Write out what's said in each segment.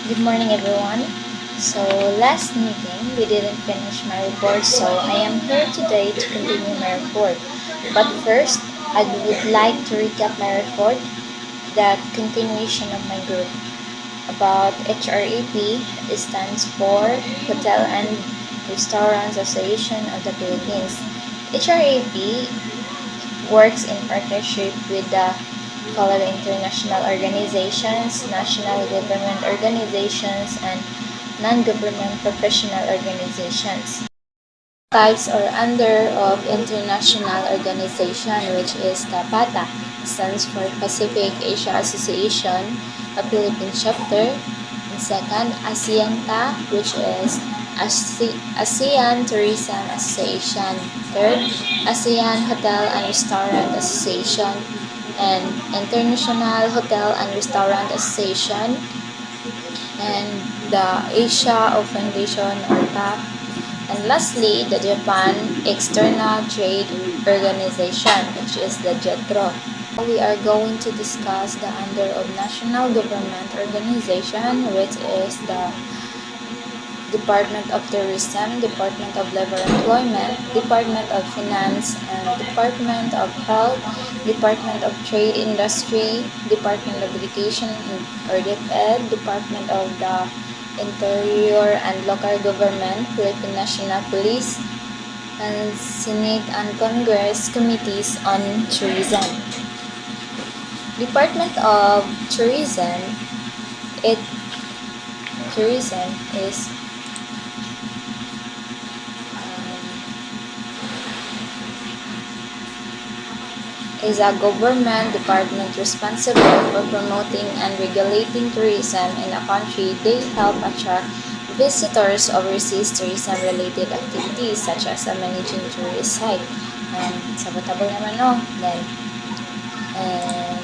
Good morning, everyone. So, last meeting we didn't finish my report, so I am here today to continue my report. But first, I would like to recap my report, that continuation of my group. About HRAP, it stands for Hotel and Restaurants Association of the Philippines. HRAP works in partnership with the following international organizations, national government organizations, and non-government professional organizations. Types or under of international organization, which is the PATA, stands for Pacific Asia Association, a Philippine chapter. And second, ASEANTA, which is ASEAN Tourism Association. Third, ASEAN Hotel and Restaurant Association and International Hotel and Restaurant Association, and the Asia of Foundation or TAP, and lastly, the Japan External Trade Organization, which is the JETRO. We are going to discuss the under of national government organization, which is the Department of Tourism, Department of Labor Employment, Department of Finance, and Department of Health, Department of Trade Industry, Department of Education or DepEd, Department of the Interior and Local Government, Philippine National Police, and Senate and Congress Committees on Tourism. Department of Tourism, tourism is a government department responsible for promoting and regulating tourism in a country. They help attract visitors, overseas tourism-related activities such as managing tourist site. And sabotable naman, no? Then, and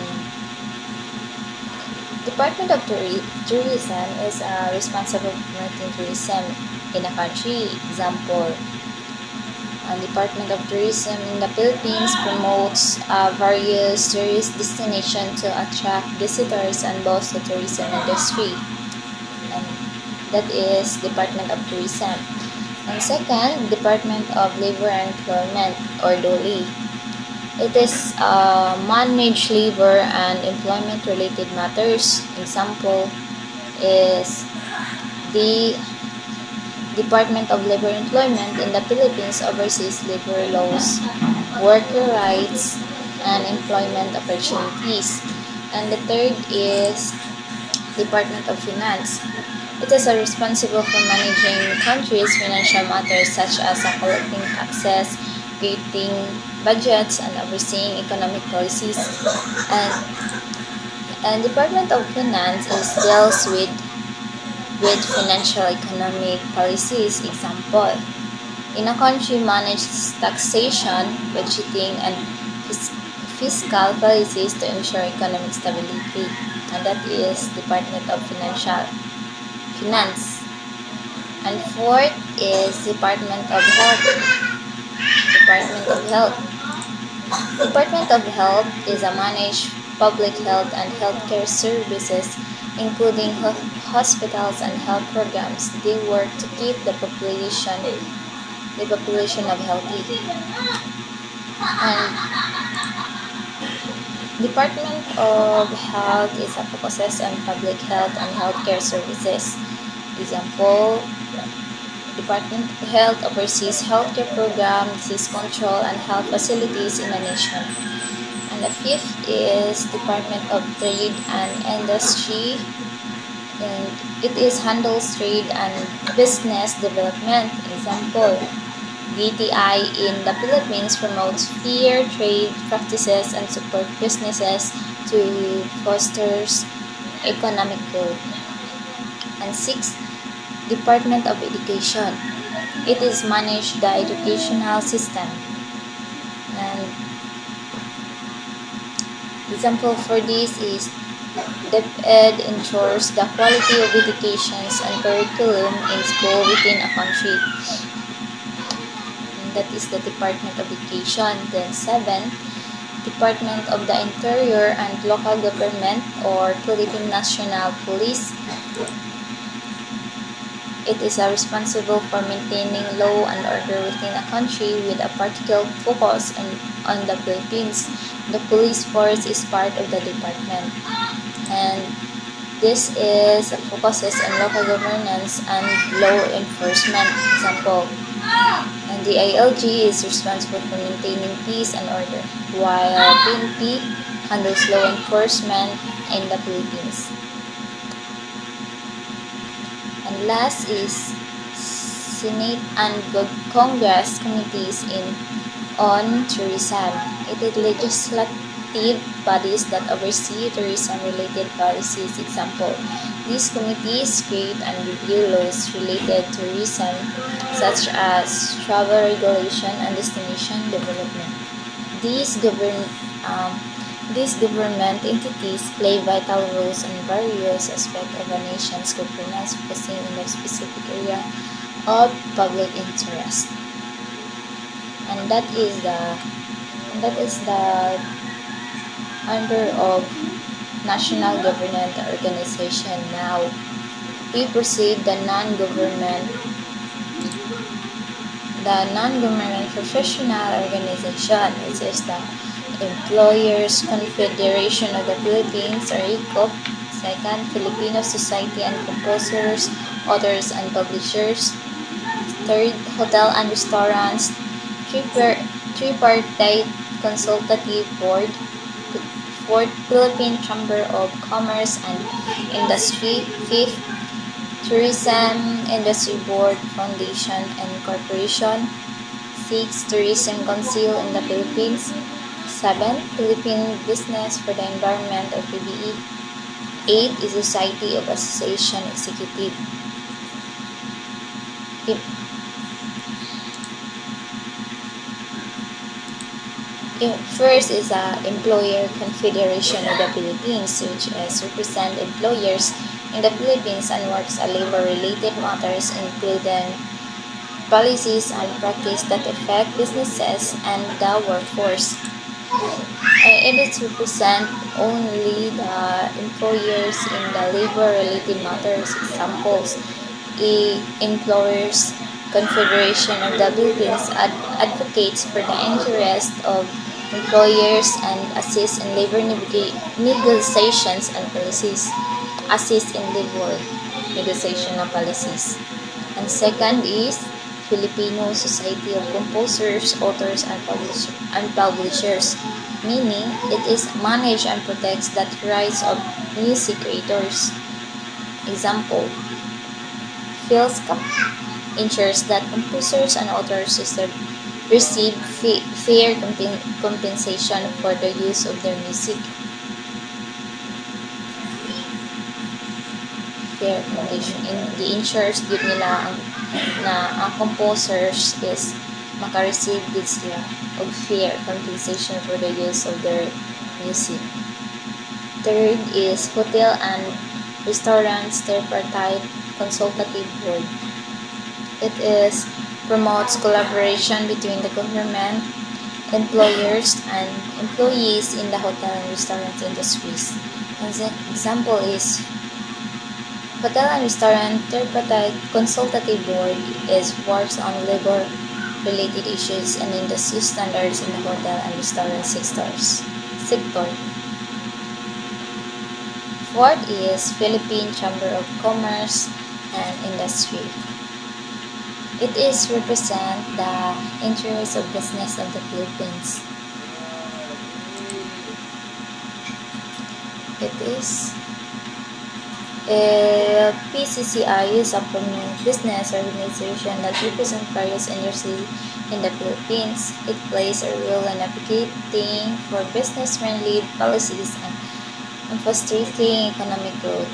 Department of Tourism is responsible for promoting tourism in a country. Example, Department of Tourism in the Philippines promotes various tourist destinations to attract visitors and boost the tourism industry. And that is Department of Tourism. And second, Department of Labor and Employment or DOLE. It is manage labor and employment related matters. Example is the Department of Labor and Employment in the Philippines oversees labor laws, worker rights, and employment opportunities. And the third is Department of Finance. It is responsible for managing country's financial matters such as collecting taxes, creating budgets, and overseeing economic policies. And Department of Finance deals with financial economic policies. Example, in a country manages taxation, budgeting, and fiscal policies to ensure economic stability. And that is Department of Finance. And fourth is Department of Health. Department of Health. Department of Health is a managed public health and healthcare services, including hospitals and health programs. They work to keep the population of healthy. And Department of Health is a focuses on public health and healthcare services. Example, Department of Health oversees healthcare programs, disease control, and health facilities in the nation. And the fifth is Department of Trade and Industry, and it handles trade and business development. Example, DTI in the Philippines promotes fair trade practices and support businesses to foster economic growth. And sixth, Department of Education. It is managed the educational system. And example for this is DepEd ensures the quality of educations and curriculum in school within a country. And that is the Department of Education. Then 7, Department of the Interior and Local Government or Philippine National Police. It is responsible for maintaining law and order within a country with a particular focus on the Philippines. The police force is part of the department, and this is focuses on local governance and law enforcement. Example, and the ILG is responsible for maintaining peace and order, while PNP handles law enforcement in the Philippines. And last is Senate and Congress committees on tourism. It is legislative bodies that oversee tourism-related policies. Example, these committees create and review laws related to tourism, such as travel regulation and destination development. These govern um, these government entities play vital roles in various aspects of a nation's governance, focusing on a specific area of public interest. And that is the under of national government organization. Now we proceed the non-government professional organization, which is the Employers Confederation of the Philippines, or ICOP. Second, Filipino Society and Composers, Authors and Publishers. Third, Hotel and Restaurants. Tripartite Consultative Board. Fourth, Philippine Chamber of Commerce and Industry. Fifth, Tourism Industry Board Foundation and Corporation. 6. Tourism Council in the Philippines. 7. Philippine Business for the Environment, or PBE. 8 is Society of Association Executive. First is the Employer Confederation of the Philippines, which is represent employers in the Philippines and works on labor-related matters, including policies and practice that affect businesses and the workforce. And it represent only the employers in the labor-related matters. Examples: Employers Confederation of the Philippines advocates for the interest of employers and assist in labor negotiations and policies. Assist in labor negotiation and policies. And second is Filipino Society of Composers, Authors, and Publishers, meaning it is managed and protects the rights of music creators. Example, PhilSCAP ensures that composers and authors receive fair compensation for the use of their music. Fair compensation. The ensures yun nila ang composers is makareceive gud sila of fair compensation for the use of their music. Third is Hotel and Restaurants Tripartite Consultative Board. It is promotes collaboration between the government, employers, and employees in the hotel and restaurant industries. An example is Hotel and Restaurant Tripartite Consultative Board is works on labor-related issues and industry standards in the hotel and restaurant sector. Fourth is Philippine Chamber of Commerce and Industry. It is represent the interests of business of the Philippines. It is PCCI is a prominent business organization that represents various industries in the Philippines. It plays a role in advocating for business-friendly policies and fostering economic growth.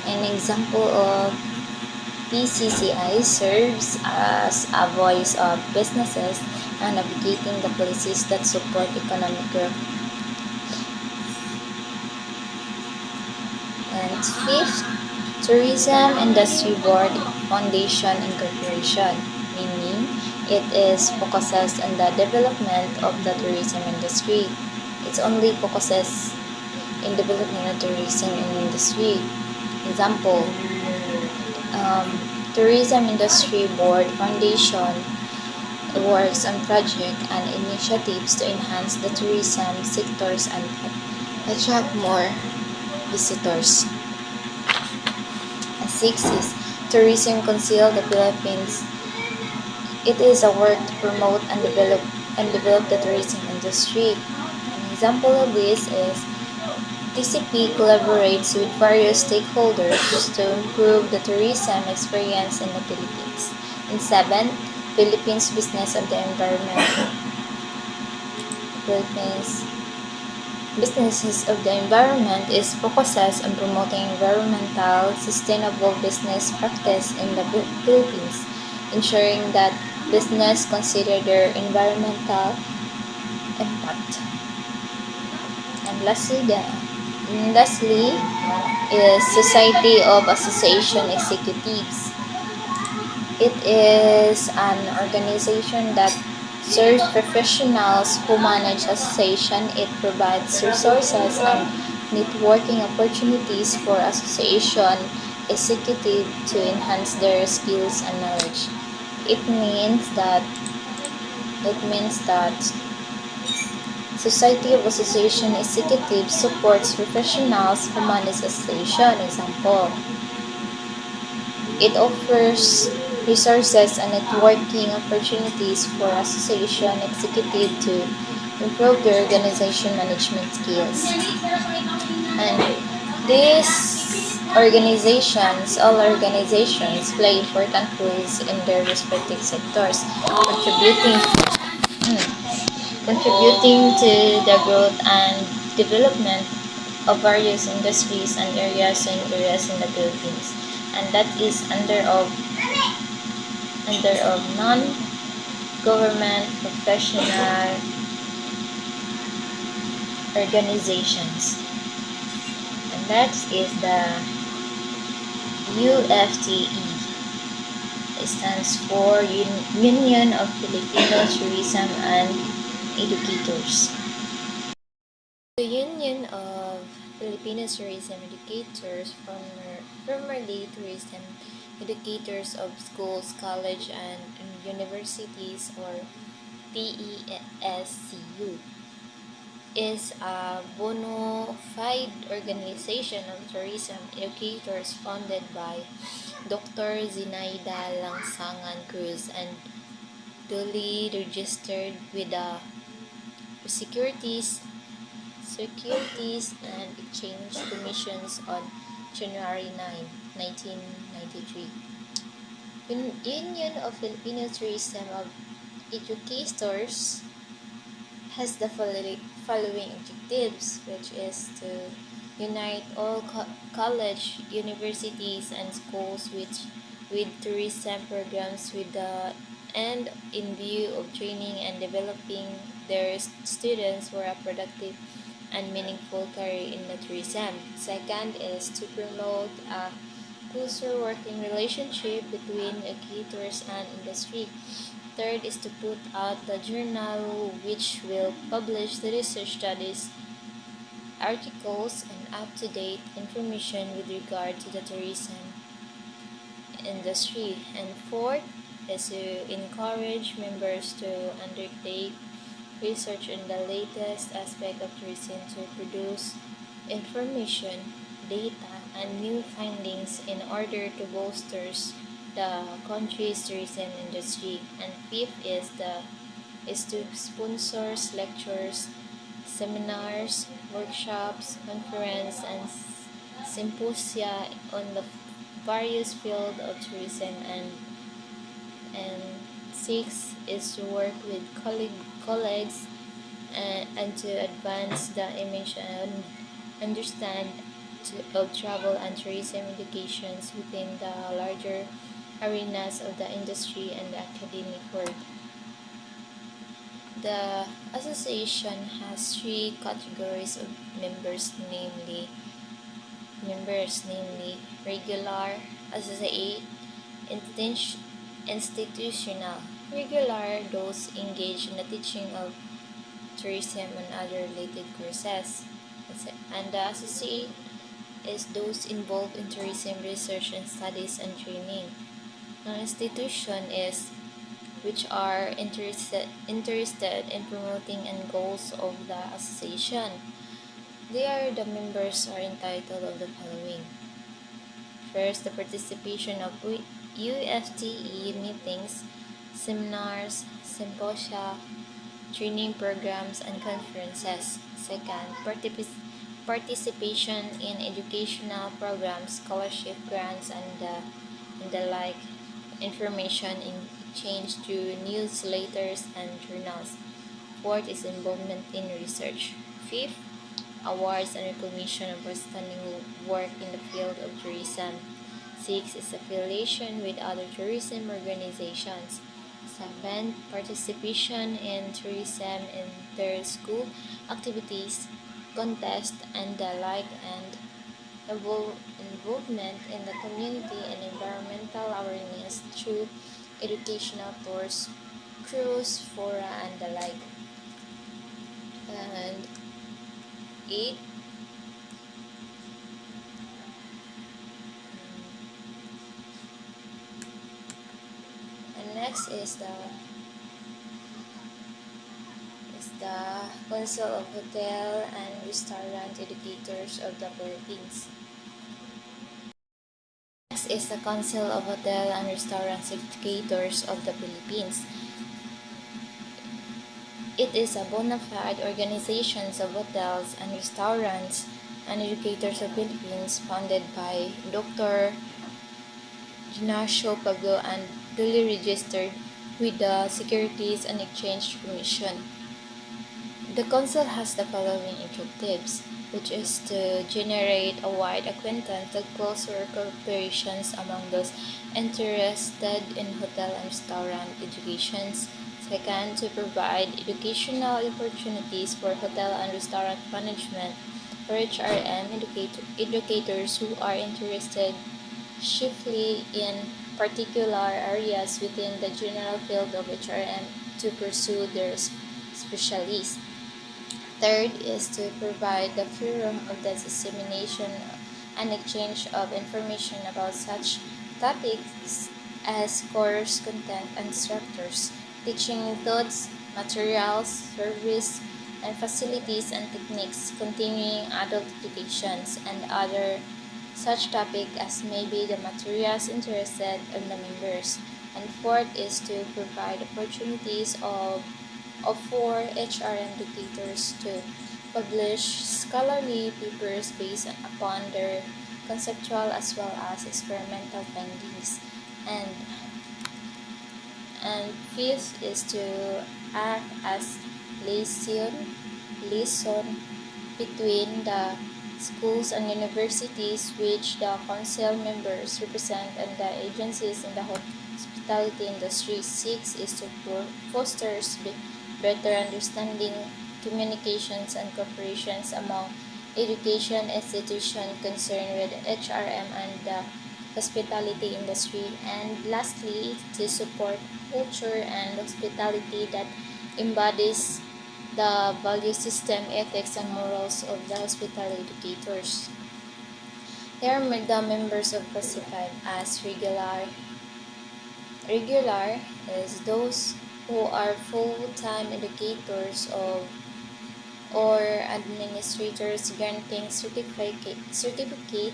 An example of PCCI serves as a voice of businesses and advocating the policies that support economic growth. And fifth, Tourism Industry Board Foundation and Corporation, meaning it is focuses on the development of the tourism industry. It only focuses in development of tourism industry. Example, um, Tourism Industry Board Foundation works on projects and initiatives to enhance the tourism sectors and attract more visitors. And six is Tourism Council the Philippines. It is a work to promote and develop the tourism industry. An example of this is TCP collaborates with various stakeholders to improve the tourism experience in the Philippines. And seven, Philippines Business of the Environment. Philippines Businesses of the Environment is focuses on promoting environmental sustainable business practice in the Philippines, ensuring that business consider their environmental impact. And lastly is Society of Association Executives. It is an organization that serves professionals who manage association. It provides resources and networking opportunities for association executive to enhance their skills and knowledge. It means that it means that Society of Association Executives supports professionals who manage association. Example, it offers resources and networking opportunities for association executive to improve their organization management skills. And all organizations play important roles in their respective sectors, contributing to the growth and development of various industries and areas of interest in the Philippines. And that is under of non-government professional organizations. And that is the UFTE. It stands for Union of Filipino Tourism and Educators. The Union of Filipino Tourism Educators, formerly tourism educators of schools, college, and universities, or PESCU, is a bona fide organization of tourism educators founded by Dr. Zinaida Langsangan Cruz and duly registered with the Securities and Exchange Commissions on January 9, 1993. Union of Filipino Tourism of Educators has the following objectives, which is to unite all college, universities, and schools with tourism programs with the end in view of training and developing their students for a productive and meaningful career in the tourism. Second is to promote a closer working relationship between educators and industry. Third is to put out the journal which will publish the research studies, articles, and up-to-date information with regard to the tourism industry. And fourth is to encourage members to undertake research on the latest aspect of tourism to produce information, data, and new findings in order to bolster the country's tourism industry. And fifth is to sponsor lectures, seminars, workshops, conference, and symposia on the various fields of tourism. And six is to work with colleagues and to advance the image and understand of travel and tourism educations within the larger arenas of the industry and the academic world. The association has three categories of members namely regular, associate, institutional. Regular, those engaged in the teaching of tourism and other related courses. And the associate, is those involved in tourism research and studies and training. Non-institution is which are interested in promoting and goals of the association. They are the members are entitled of the following. First, the participation of UFTE meetings, seminars, symposia, training programs, and conferences. Second, participation in educational programs, scholarship grants, and the like. Information in exchange through newsletters and journals. Fourth is involvement in research. Fifth, awards and recognition of outstanding work in the field of tourism. Six is affiliation with other tourism organizations. Seven, participation in tourism inter-school activities, contests, and the like, and involvement in the community and environmental awareness through educational tours, cruise, fora, and the like. And eight, and next is the Council of Hotel and Restaurant Educators of the Philippines. Next is the Council of Hotel and Restaurant Educators of the Philippines. It is a bona fide organization of hotels and restaurants and educators of Philippines founded by Dr. Ignacio Pablo and duly registered with the Securities and Exchange Commission. The Council has the following objectives, which is to generate a wide acquaintance and closer cooperations among those interested in hotel and restaurant educations. Second, to provide educational opportunities for hotel and restaurant management for HRM educators who are interested chiefly in particular areas within the general field of HRM to pursue their specialties. Third is to provide the forum of the dissemination and exchange of information about such topics as course content and structures, teaching methods, materials, service, and facilities and techniques, continuing adult educations, and other such topic as may be the materials interested in the members. And fourth is to provide opportunities for HRM educators to publish scholarly papers based upon their conceptual as well as experimental findings. And fifth is to act as liaison between the schools and universities which the council members represent and the agencies in the hospitality industry. Six is to foster better understanding, communications, and cooperations among education institutions concerned with HRM and the hospitality industry. And lastly, to support culture and hospitality that embodies the value system, ethics, and morals of the hospitality educators. Here are the members of classified as Regular is those who are full-time educators or administrators granting certificate,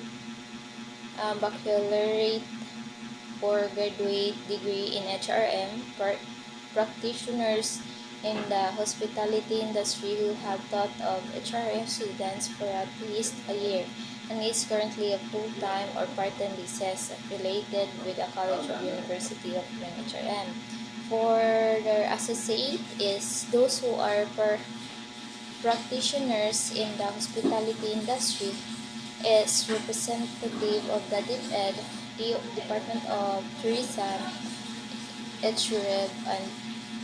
baccalaureate or graduate degree in HRM, practitioners in the hospitality industry who have taught of HRM students for at least a year and is currently a full-time or part-time basis affiliated with a college or university offering HRM. For their associate is those who are practitioners in the hospitality industry is representative of the DepEd, the Department of Tourism, HREB, and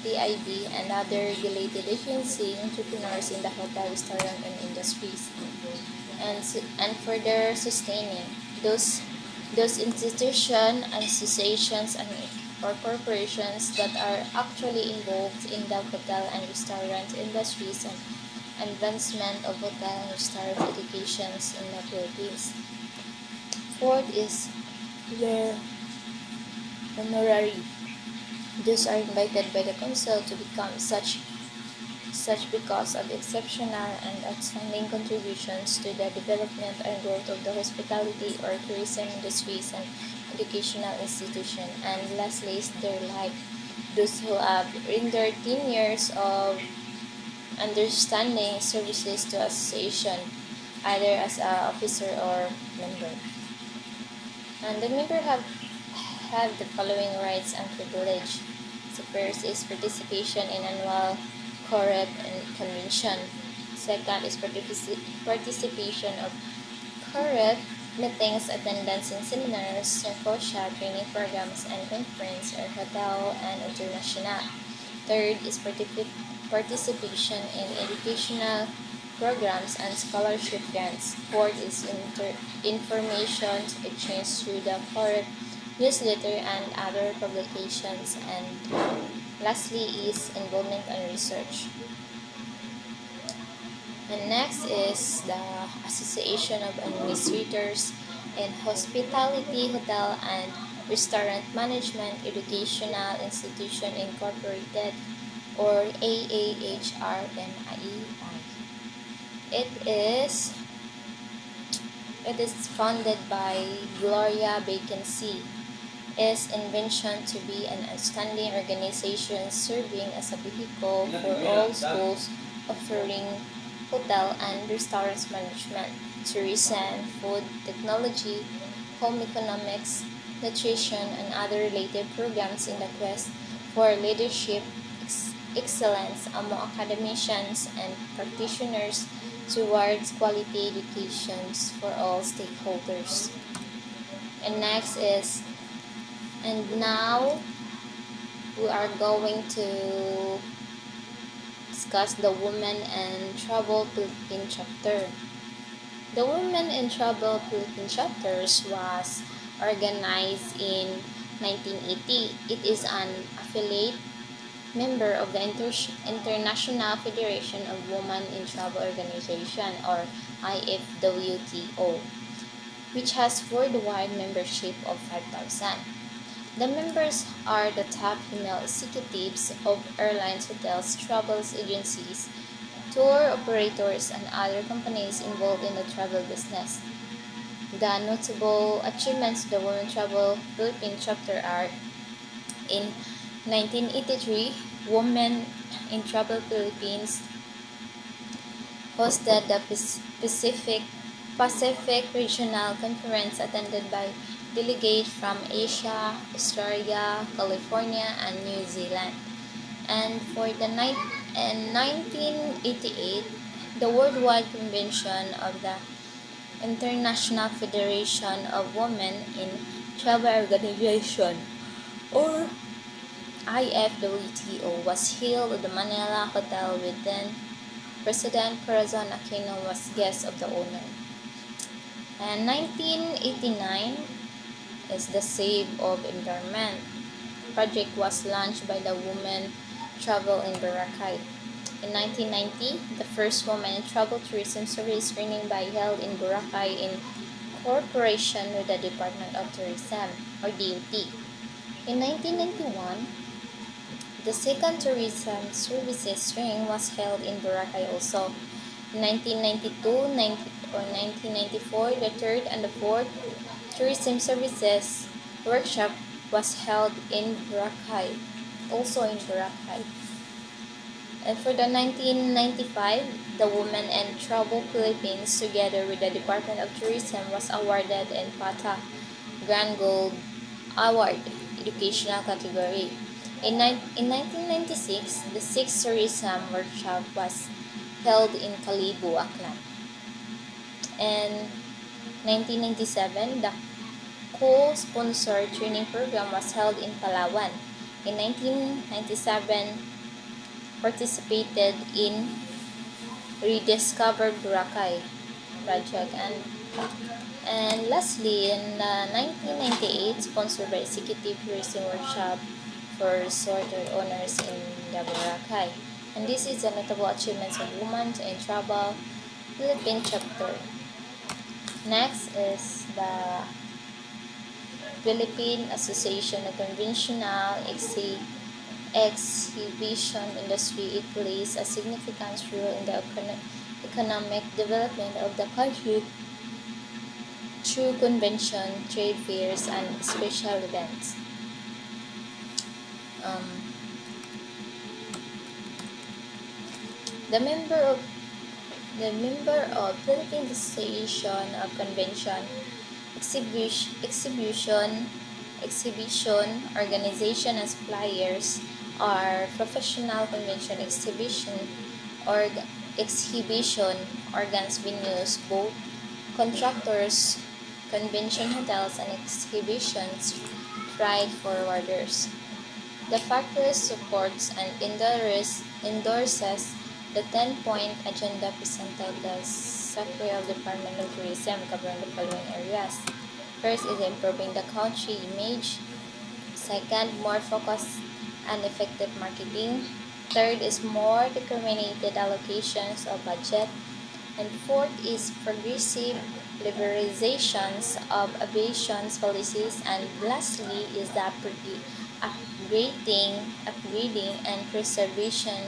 TIB, and other regulated agency entrepreneurs in the hotel, restaurant, and industries, and further sustaining those institutions, associations, and or corporations that are actually involved in the hotel and restaurant industries and advancement of hotel and restaurant educations in the Philippines. fourth is their honorary. Those are invited by the council to become such because of exceptional and outstanding contributions to the development and growth of the hospitality or tourism industries and educational institution. And lastly is their life. Those who have rendered 10 years of understanding services to association, either as a officer or member. And the member have the following rights and privilege. The first is participation in annual COREP and convention. Second is participation of COREP meetings, attendance in seminars, symposia, training programs, and conference or hotel and international. Third is participation in educational programs and scholarship grants. Fourth is information exchange through the COREP newsletter and other publications. And lastly is involvement and research. And next is the Association of Administrators in Hospitality, Hotel and Restaurant Management Educational Institution Incorporated, or AAHRMIEI. It is it is founded by Gloria Vacancy. Its invention to be an outstanding organization serving as a vehicle for all schools offering hotel and restaurant management, tourism, food technology, home economics, nutrition, and other related programs in the quest for leadership excellence among academicians and practitioners towards quality educations for all stakeholders. And next is, and now we are going to discuss the Women in Trouble Philippine chapter. The Women in Trouble Philippine chapters was organized in 1980. It is an affiliate member of the International Federation of Women in Trouble Organization, or IFWTO, which has worldwide membership of 5,000. The members are the top female executives of airlines, hotels, travel agencies, tour operators, and other companies involved in the travel business. The notable achievements of the Women Travel Philippines chapter are: in 1983, Women in Travel Philippines hosted the Pacific Regional Conference attended by delegates from Asia, Australia, California, and New Zealand. And in 1988, the Worldwide Convention of the International Federation of Women in Travel Organization, or IFWTO, was held at the Manila Hotel with then President Corazon Aquino was guest of the honor. And 1989 is the Save of Environment project was launched by the Women Travel in Boracay. In 1990, the first Women in Travel Tourism Service training by held in Boracay in cooperation with the Department of Tourism, or DOT. In 1991, the second tourism services training was held in Boracay also. In 1992 or 1994, the third and the fourth tourism services workshop was held in Boracay, also in Boracay. And for the 1995, the Women in Travel Philippines, together with the Department of Tourism, was awarded in PATA Grand Gold Award Educational category. In 1996, the sixth tourism workshop was held in Calibo, Aklan. In 1997, the co-sponsored training program was held in Palawan. In 1997, participated in Rediscover Boracay project. And lastly, in 1998, sponsored by Executive Tourism Workshop for resort owners in the Boracay. And this is the notable achievements of Women in Travel Philippine chapter. Next is the Philippine Association of Conventional Exhibition Industry. It plays a significant role in the economic development of the country through convention, trade fairs, and special events. Um, the member of Philippine Association of Convention exhibition organization and suppliers are professional convention org, exhibition organs venues, both contractors, convention hotels, and exhibitions freight forwarders. The factory supports and endorses the 10-point agenda presented the Secretary of the Department of Tourism covering the following areas. First is improving the country image. Second, more focused and effective marketing. Third is more discriminated allocations of budget. And fourth is progressive liberalizations of aviation policies. And lastly is the upgrading and preservation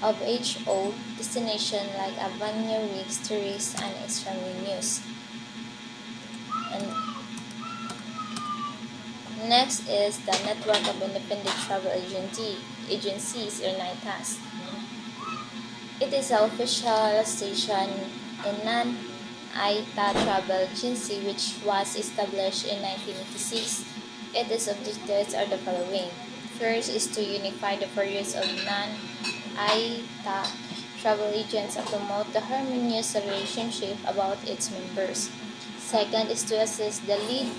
of HO destination like Avenue Weeks, tourists, and extra news. And next is the network of independent travel agencies or NITAS. It is an official station in non-ITA travel agency which was established in 1986. Its objectives are the following. First is to unify the various of non-ITA travel agents and promote the harmonious relationship about its members. Second is to assist the lead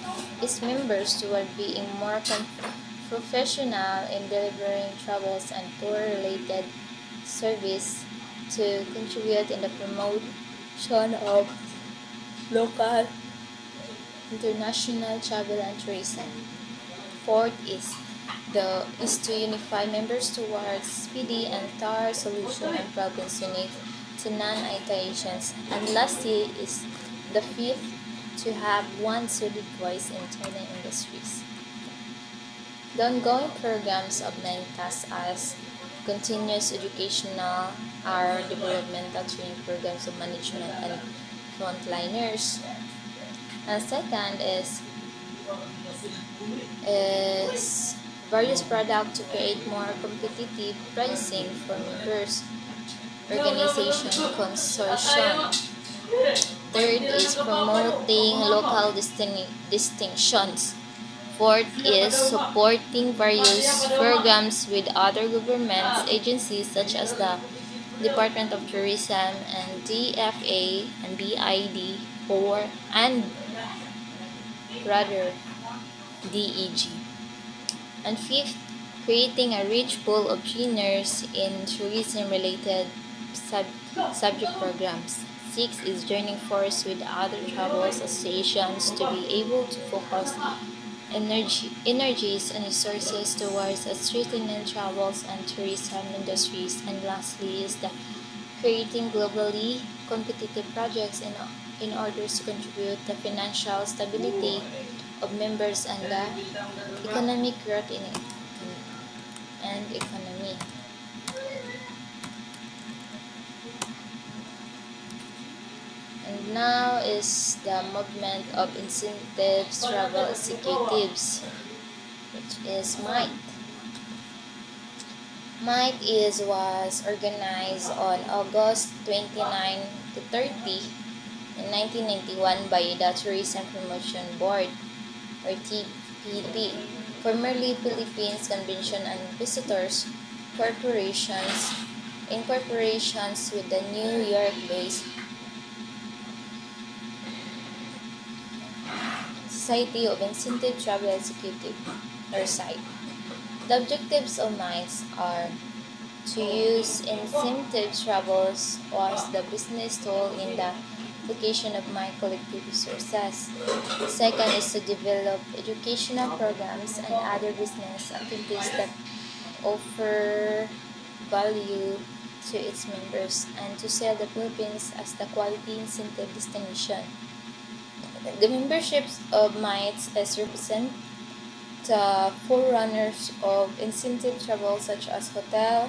its members toward being more professional in delivering travels and tour-related service to contribute in the promotion of local, international travel and tourism. Fourth is to unify members towards speedy and thorough solution and problems unique to non-iterations. And lastly is the fifth to have one solid voice in China industries. The ongoing programs of NENTAS as continuous educational are developmental training programs of management and frontliners. And second is various products to create more competitive pricing for members, organization, consortium. Third is promoting local distinctions. Fourth is supporting various programs with other governments, agencies such as the Department of Tourism and DFA and BID or and rather DEG. And fifth, creating a rich pool of trainers in tourism-related subject programs. Six is joining force with other travel associations to be able to focus energies and resources towards strengthening travels and tourism industries. And lastly is the creating globally competitive projects in order to contribute the financial stability of members and the economic growth in and economy. And now is the movement of incentives travel executives, which is MITE. Was organized on August 29 to 30 in 1991 by the Tourism Promotion Board or TPP, formerly Philippines Convention and Visitors Corporations, in corporations with the New York-based Society of Incentive Travel Executive or SITE. The objectives of MICE are to use incentive travels as the business tool in the application of my collective resources. Second is to develop educational programs and other business activities that offer value to its members and to sell the Philippines as the quality incentive destination. The memberships of MITES is represent the forerunners of incentive travel such as hotel,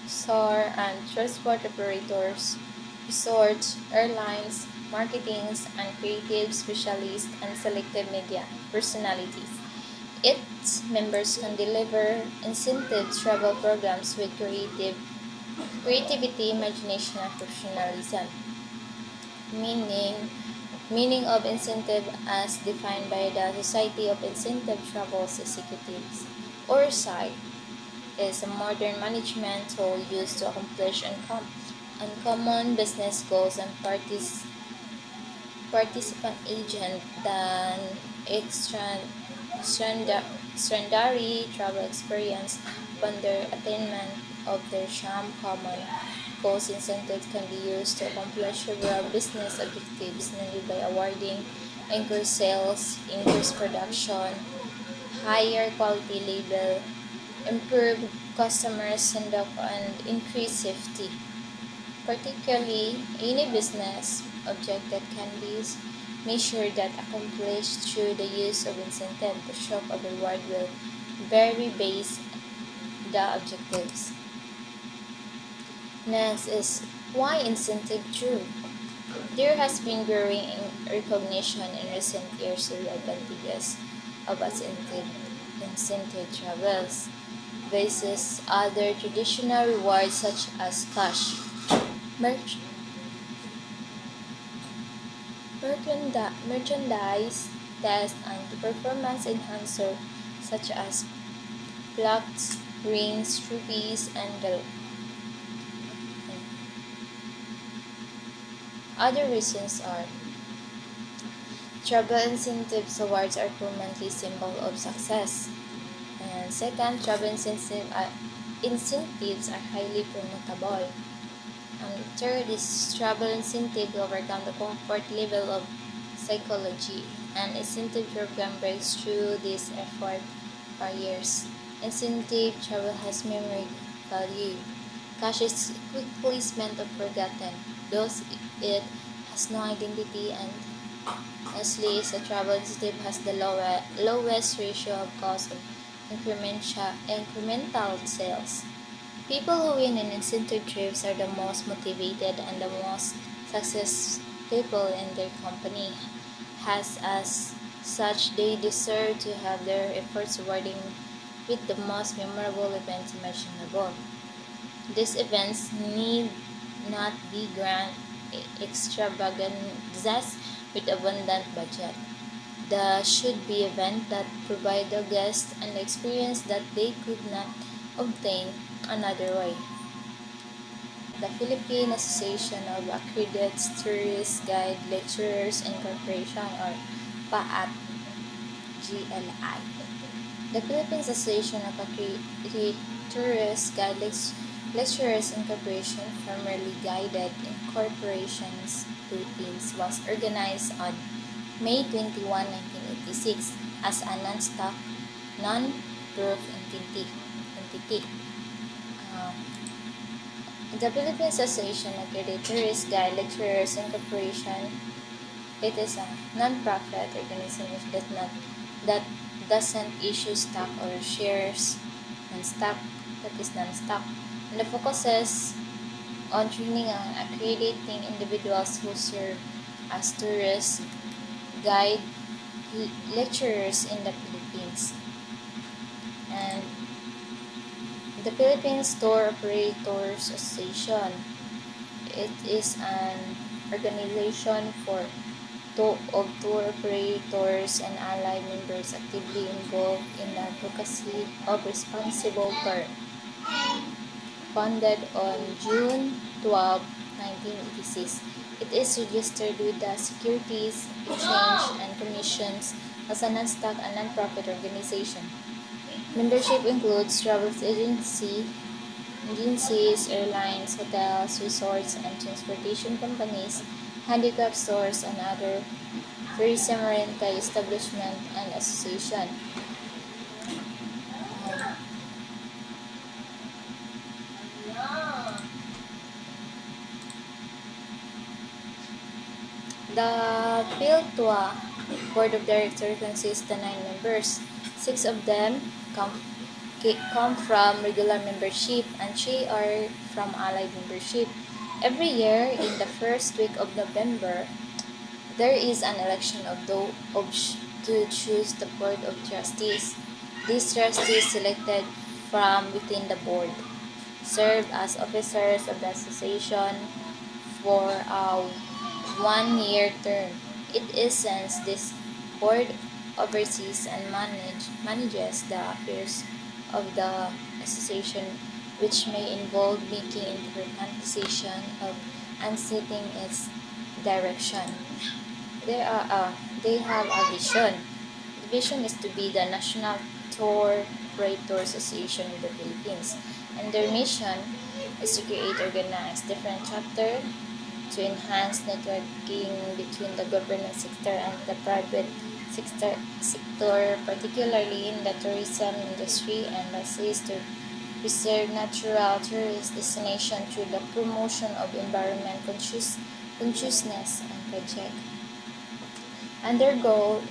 SAR, and transport operators, resorts, airlines, marketings, and creative specialists and selected media personalities. Its members can deliver incentive travel programs with creativity, imagination, and professionalism. Meaning Meaning of incentive as defined by the Society of Incentive Travels Executives, or SITE, is a modern management tool used to accomplish uncommon business goals and participant agent than extraordinary travel experience upon their attainment of their sham common goals. Incentives can be used to accomplish several business objectives, namely by awarding increased sales, increased production, higher quality label, improved customer conduct, and increased safety. Particularly, any business objective can be measured that accomplished through the use of incentive. The scope of the reward will vary based the objectives. Next is why incentive true. There has been growing recognition in recent years of the advantages of incentive travels versus other traditional rewards such as cash, merch, merchandise, test, and performance enhancer such as plaques, rings, rupees, and other reasons are travel incentives awards are permanently symbol of success. And second, incentives are highly promotable. And third is travel incentive to overcome the comfort level of psychology. And incentive program breaks through this effort barriers. Incentive travel has memory value. Cash is quickly spent or forgotten. Thus, it has no identity, and lastly is a travel incentive has the lowest ratio of cost of incremental sales. People who win in incentive trips are the most motivated and the most successful people in their company. As such, they deserve to have their efforts rewarding with the most memorable events imaginable. These events need not be grand extravaganzas with abundant budget. They should be events that provide the guests an experience that they could not obtain another way. The Philippine Association of Accredited Tourist Guide Lecturers Incorporation, or PAAT GLI. The Philippines Association of Accredited Tourist Guide Lecturers Incorporation, formerly Guided Incorporations Philippines, was organized on May 21, 1986 as a non-stock, non-proof entity. Uh, the Philippines Association of Accredited Tourist Guide Lecturers Incorporation, it is a non-profit organization that doesn't issue stock or shares non-stock that is non-stock, and the focuses on training and accrediting individuals who serve as tourist guide lecturers in the Philippines. And the Philippines Tour Operators Association, it is an organization of tour operators and allied members actively involved in the advocacy of responsible tour. Founded on June 12, 1986, it is registered with the Securities, Exchange and Commissions as a non-stock and non-profit organization. Membership includes agencies, airlines, hotels, resorts, and transportation companies, handicraft stores, and other tourism rental establishment and association. The PhilTour Board of Directors consists of 9 members. 6 of them come from regular membership and 3 are from allied membership. Every year, in the first week of November, there is an election to choose the Board of Trustees. These trustees selected from within the board serve as officers of the association for a 1-year term. In essence, this board oversees and manages the affairs of the association, which may involve making important decisions of and setting its direction. They are they have a vision. The vision is to be the National Tour Operator Association of the Philippines, and their mission is to create organize different chapters to enhance networking between the government sector and the private sector, particularly in the tourism industry, and assist to preserve natural tourist destination through the promotion of environment consciousness and project. And their goal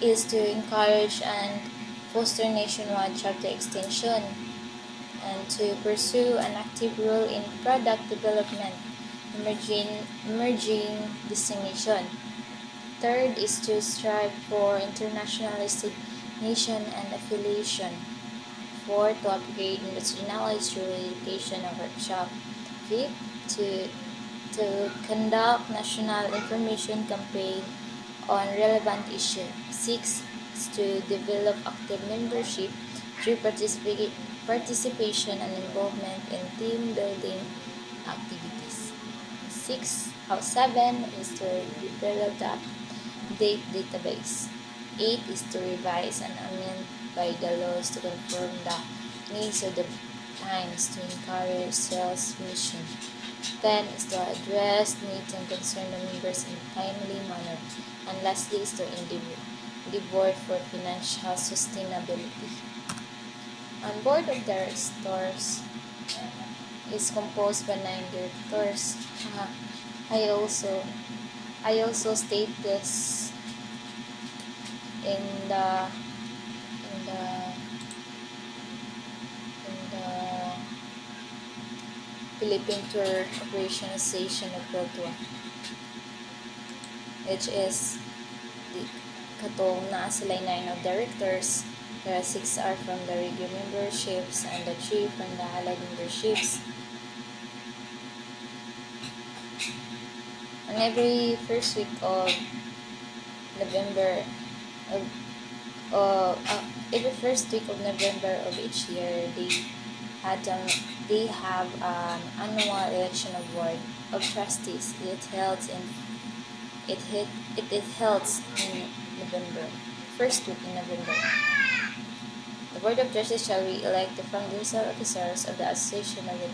is to encourage and foster nationwide chapter extension and to pursue an active role in product development, emerging dissemination. Third is to strive for international recognition and affiliation. Fourth, to upgrade industry knowledge through education and workshop. Fifth, to conduct national information campaign on relevant issues. Sixth, is to develop active membership through participation and involvement in team building activities. 7 is to develop the update database. 8 is to revise and amend by the laws to conform the needs of the times to encourage sales mission. 10 is to address needs and concern the members in a timely manner. And lastly is to the board for financial sustainability. Ang board of directors is composed by 9 directors. I also state this in the in the in the Philippine Tour Operation Association of Worldwide, which is the katong naa sila 9 of directors. There are 6 are from the regular memberships and the 3 from the allied memberships. On every first week of November of every first week of November of each year, they have an annual election of board of trustees. It held in November, first week in November. The board of trustees shall re-elect the foundational officers of the association of the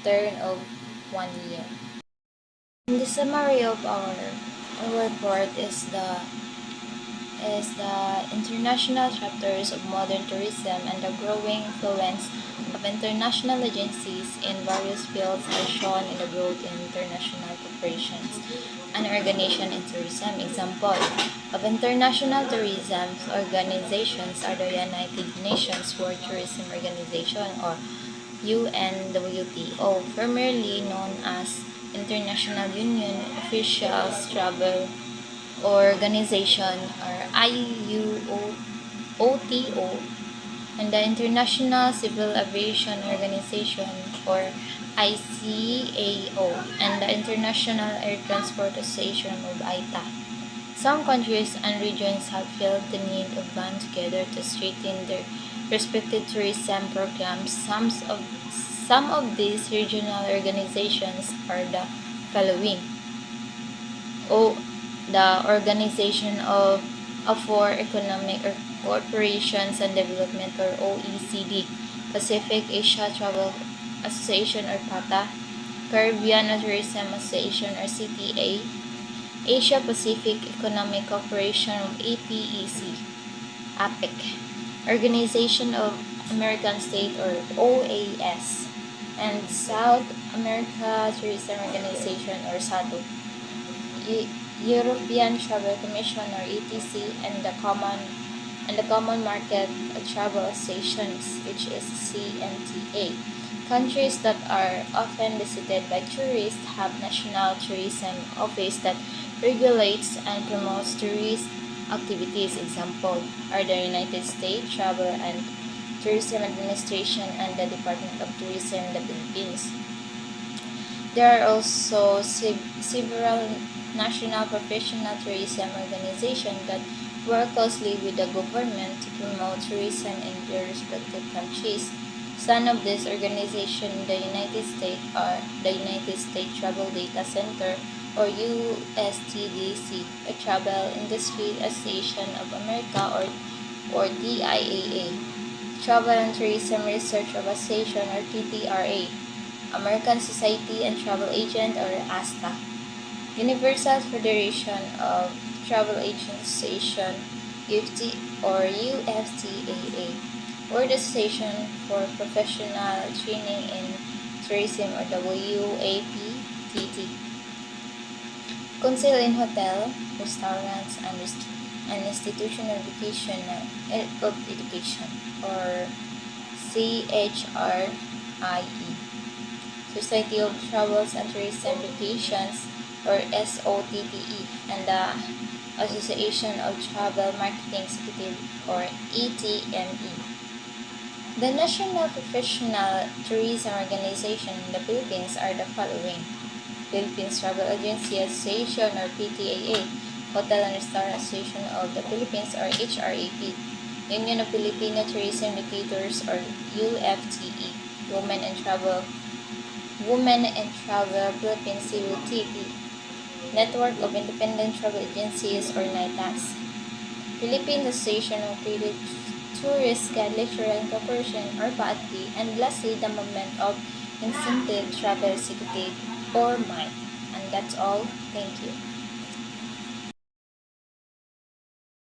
term of 1 year. And the summary of our report is the international chapters of modern tourism and the growing influence of international agencies in various fields are shown in the growth in international corporations and organizations in tourism. Example of international tourism organizations are the United Nations World Tourism Organization or UNWTO, formerly known as International Union Officials Travel Organization or IUOTO, and the International Civil Aviation Organization or ICAO, and the International Air Transport Association of ITA. Some countries and regions have felt the need of band together to strengthen their respective tourism programs. Some of these regional organizations are the following: the Organization for Economic Cooperations and Development or OECD, Pacific Asia Travel Association or PATA, Caribbean Tourism Association or CTA, Asia Pacific Economic Cooperation or APEC, Organization of American States or OAS, and South America Tourism Organization or SATO. European Travel Commission or ETC, and the Common Market Travel Associations, which is CMTA. Countries that are often visited by tourists have national tourism office that regulates and promotes tourist activities. Example are the United States Travel and Tourism Administration and the Department of Tourism in the Philippines. There are also several national professional tourism organizations that work closely with the government to promote tourism in their respective countries. Some of these organizations in the United States are the United States Travel Data Center or USTDC, a Travel Industry Association of America or DIAA, Travel and Tourism Research Association or TTRA, American Society and Travel Agent or ASTA, Universal Federation of Travel Agents Association UFT or UFTAA, World Association for Professional Training in Tourism or WAPTT, Council in Hotel, Restaurants and Institutional Education of Education or CHRIE, Society of Travels and Tourism Educations or SOTTE, and the Association of Travel Marketing Executive or ETME. The national professional tourism organization in the Philippines are the following: Philippines Travel Agency Association or PTAA, Hotel and Restaurant Association of the Philippines or HRAP, Union of Filipino Tourism Educators or UFTE, Women and Travel Philippines CUTP, Network of Independent Travel Agencies or NITAS, Philippine Association of Creative Tourist Guide Lecturer and Corporation or PATG, and lastly the Movement of Incentive Travel Executive or MIND. And that's all. Thank you.